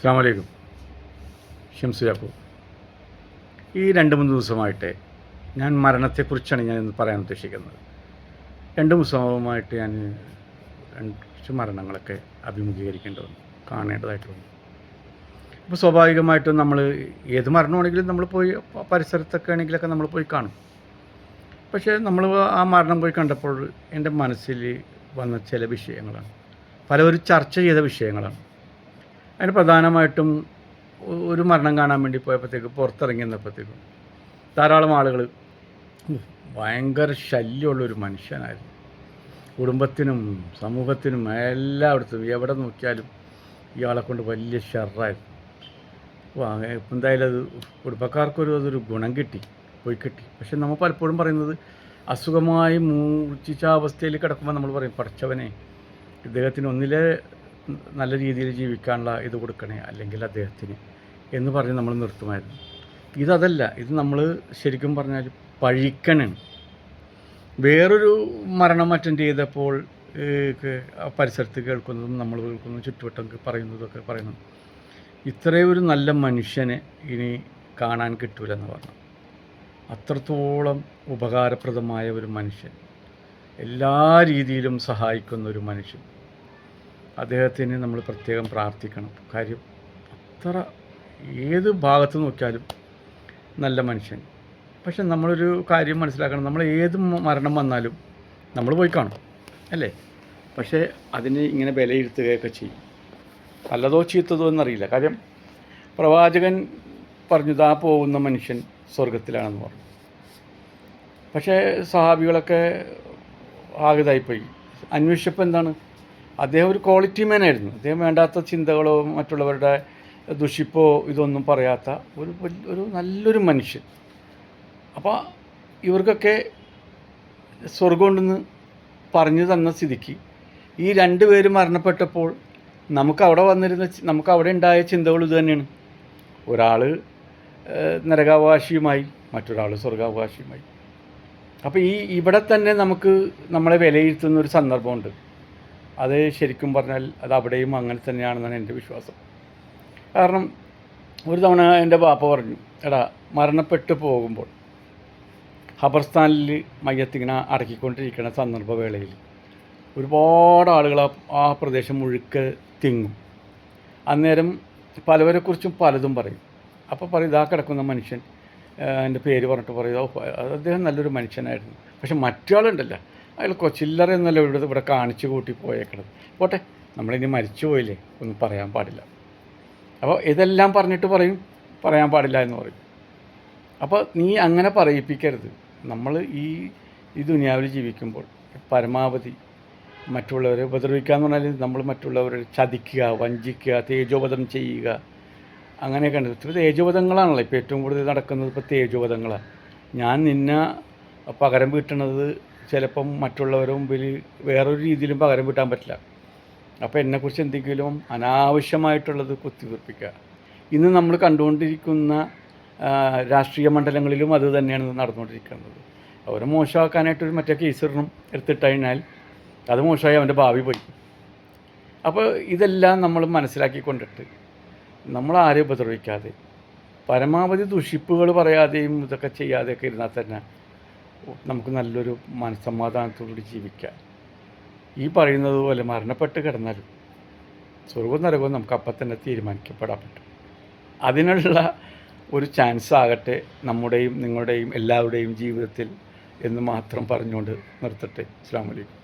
അസ്സാം വലൈക്കും. ഷംസു യാക്കൂ. ഈ 2-3 ദിവസമായിട്ട് ഞാൻ മരണത്തെക്കുറിച്ചാണ് ഞാൻ ഇന്ന് പറയാൻ ഉദ്ദേശിക്കുന്നത്. 2 ദിവസമായിട്ട് ഞാൻ കുറച്ച് മരണങ്ങളൊക്കെ അഭിമുഖീകരിക്കേണ്ടി വന്നു, കാണേണ്ടതായിട്ട് വന്നു. അപ്പോൾ സ്വാഭാവികമായിട്ടും നമ്മൾ ഏത് മരണമാണെങ്കിലും നമ്മൾ പോയി പരിസരത്തൊക്കെ ആണെങ്കിലൊക്കെ നമ്മൾ പോയി കാണും. പക്ഷേ നമ്മൾ ആ മരണം പോയി കണ്ടപ്പോൾ എൻ്റെ മനസ്സിൽ വന്ന ചില വിഷയങ്ങളാണ്, പലവരും ചർച്ച ചെയ്ത വിഷയങ്ങളാണ്. അതിന് പ്രധാനമായിട്ടും ഒരു മരണം കാണാൻ വേണ്ടി പോയപ്പോഴത്തേക്ക് പുറത്തിറങ്ങി നിന്നപ്പോഴത്തേക്കും ധാരാളം ആളുകൾ ഭയങ്കര ശല്യമുള്ളൊരു മനുഷ്യനായിരുന്നു. കുടുംബത്തിനും സമൂഹത്തിനും എല്ലായിടത്തും എവിടെ നോക്കിയാലും ഇയാളെ കൊണ്ട് വലിയ ഷെറായിരുന്നു. എന്തായാലും അത് അതൊരു ഗുണം പോയി കിട്ടി. പക്ഷെ നമ്മൾ പലപ്പോഴും പറയുന്നത് അസുഖമായി മൂർച്ഛിച്ച അവസ്ഥയിൽ കിടക്കുമ്പോൾ നമ്മൾ പറയും, പഠിച്ചവനെ ഇദ്ദേഹത്തിന് ഒന്നിലെ നല്ല രീതിയിൽ ജീവിക്കാനുള്ള ഇത് കൊടുക്കണേ, അല്ലെങ്കിൽ അദ്ദേഹത്തിന് എന്ന് പറഞ്ഞ് നമ്മൾ നിർത്തുമായിരുന്നു. ഇതല്ല, ഇത് നമ്മൾ ശരിക്കും പറഞ്ഞാൽ പഴിക്കണാണ്. വേറൊരു മരണം അറ്റൻഡ് ചെയ്തപ്പോൾ പരിസരത്ത് കേൾക്കുന്നതും നമ്മൾ കേൾക്കുന്നതും ചുറ്റുവട്ടം പറയുന്നു, ഇത്രയും ഒരു നല്ല മനുഷ്യനെ ഇനി കാണാൻ കിട്ടൂലെന്ന് പറഞ്ഞു. അത്രത്തോളം ഉപകാരപ്രദമായ ഒരു മനുഷ്യൻ, എല്ലാ രീതിയിലും സഹായിക്കുന്ന ഒരു മനുഷ്യൻ. അദ്ദേഹത്തിന് നമ്മൾ പ്രത്യേകം പ്രാർത്ഥിക്കണം. കാര്യം അത്ര ഏത് ഭാഗത്ത് നോക്കിയാലും നല്ല മനുഷ്യൻ. പക്ഷെ നമ്മളൊരു കാര്യം മനസ്സിലാക്കണം, നമ്മൾ ഏത് മരണം വന്നാലും നമ്മൾ പോയി കാണും, അല്ലേ? പക്ഷേ അതിന് ഇങ്ങനെ വിലയിരുത്തുകയൊക്കെ ചെയ്യും. നല്ലതോ ചീത്തതോ എന്നറിയില്ല. കാര്യം പ്രവാചകൻ പറഞ്ഞു, ദാ പോകുന്ന മനുഷ്യൻ സ്വർഗത്തിലാണെന്ന് പറഞ്ഞു. പക്ഷേ സഹാബികളൊക്കെ ആകതായിപ്പോയി. അന്വേഷിച്ചപ്പോൾ എന്താണ്, അദ്ദേഹം ഒരു ക്വാളിറ്റി മാനായിരുന്നു. അദ്ദേഹം വേണ്ടാത്ത ചിന്തകളോ മറ്റുള്ളവരുടെ ദുഷിപ്പോ ഇതൊന്നും പറയാത്ത ഒരു നല്ലൊരു മനുഷ്യൻ. അപ്പോൾ ഇവർക്കൊക്കെ സ്വർഗമുണ്ടെന്ന് പറഞ്ഞു തന്ന സ്ഥിതിക്ക് ഈ 2 പേര് മരണപ്പെട്ടപ്പോൾ നമുക്ക് അവിടെ ഉണ്ടായ ചിന്തകൾ ഇത് തന്നെയാണ്. ഒരാൾ നരകാവകാശിയുമായി, മറ്റൊരാൾ സ്വർഗാവകാശിയുമായി. അപ്പോൾ ഇവിടെ തന്നെ നമ്മളെ വിലയിരുത്തുന്ന ഒരു സന്ദർഭമുണ്ട്. അത് ശരിക്കും പറഞ്ഞാൽ അത് അവിടെയും അങ്ങനെ തന്നെയാണെന്നാണ് എൻ്റെ വിശ്വാസം. കാരണം ഒരു തവണ എൻ്റെ ബാപ്പ പറഞ്ഞു, എടാ മരണപ്പെട്ടു പോകുമ്പോൾ ഖബർസ്ഥാനിൽ മയ്യത്തിങ്ങനെ അടക്കിക്കൊണ്ടിരിക്കുന്ന സന്ദർഭവേളയിൽ ഒരുപാട് ആളുകൾ ആ പ്രദേശം മുഴുക്കെ തിങ്ങും. അന്നേരം പലവരെക്കുറിച്ചും പലതും പറയും. അപ്പോൾ പറയും, ഇതാ കിടക്കുന്ന മനുഷ്യൻ, എൻ്റെ പേര് പറഞ്ഞിട്ട് പറയും, അദ്ദേഹം നല്ലൊരു മനുഷ്യനായിരുന്നു. പക്ഷെ മറ്റാളുണ്ടല്ലോ, അയാൾ ചില്ലറയൊന്നുമല്ല ഇവിടെ കാണിച്ചു കൂട്ടി പോയേക്കണത്. പോട്ടെ, നമ്മളിനി മരിച്ചു പോയില്ലേ, ഒന്നും പറയാൻ പാടില്ല. അപ്പോൾ ഇതെല്ലാം പറഞ്ഞിട്ട് പറയാൻ പാടില്ല എന്ന് പറയും. അപ്പോൾ നീ അങ്ങനെ പറയിപ്പിക്കരുത്. നമ്മൾ ഈ ദുനിയാവിൽ ജീവിക്കുമ്പോൾ പരമാവധി മറ്റുള്ളവരെ ഉപദ്രവിക്കുക എന്ന് പറഞ്ഞാൽ നമ്മൾ മറ്റുള്ളവരെ ചതിക്കുക, വഞ്ചിക്കുക, തേജോവധം ചെയ്യുക, അങ്ങനെയൊക്കെ ഉണ്ട്. ഇപ്പോൾ തേജോവധങ്ങളാണല്ലോ ഇപ്പോൾ ഏറ്റവും കൂടുതൽ നടക്കുന്നത്. ഇപ്പോൾ തേജോവധങ്ങളാണ്. ഞാൻ നിന്നെ പകരം വീട്ടണത് ചിലപ്പം മറ്റുള്ളവരുടെ മുമ്പിൽ വേറൊരു രീതിയിലും പകരം വീട്ടാൻ പറ്റില്ല. അപ്പോൾ എന്നെക്കുറിച്ച് എന്തെങ്കിലും അനാവശ്യമായിട്ടുള്ളത് കുത്തിവെപ്പിക്കുക. ഇന്ന് നമ്മൾ കണ്ടുകൊണ്ടിരിക്കുന്ന രാഷ്ട്രീയ മണ്ഡലങ്ങളിലും അത് തന്നെയാണ് നടന്നുകൊണ്ടിരിക്കുന്നത്. അവരെ മോശമാക്കാനായിട്ടൊരു മറ്റേ കേസിടണം എടുത്തിട്ട് കഴിഞ്ഞാൽ അത് മോശമായി അവൻ്റെ ഭാവി പോയി. അപ്പോൾ ഇതെല്ലാം നമ്മൾ മനസ്സിലാക്കിക്കൊണ്ടിട്ട് നമ്മൾ ആരെയും ഉപദ്രവിക്കാതെ പരമാവധി ദുഷിപ്പുകൾ പറയാതെയും ഇതൊക്കെ ചെയ്യാതെയൊക്കെ ഇരുന്നാൽ തന്നെ നമുക്ക് നല്ലൊരു മനസ്സമാധാനത്തോടുകൂടി ജീവിക്കാം. ഈ പറയുന്നത് പോലെ മരണപ്പെട്ട് കിടന്നാലും സ്വർഗവും നരകവും നമുക്ക് അപ്പം തന്നെ തീരുമാനിക്കപ്പെടാൻ പറ്റും. അതിനുള്ള ഒരു ചാൻസ് ആകട്ടെ നമ്മുടെയും നിങ്ങളുടെയും എല്ലാവരുടെയും ജീവിതത്തിൽ എന്ന് മാത്രം പറഞ്ഞുകൊണ്ട് നിർത്തട്ടെ. അസ്സലാമു അലൈക്കും.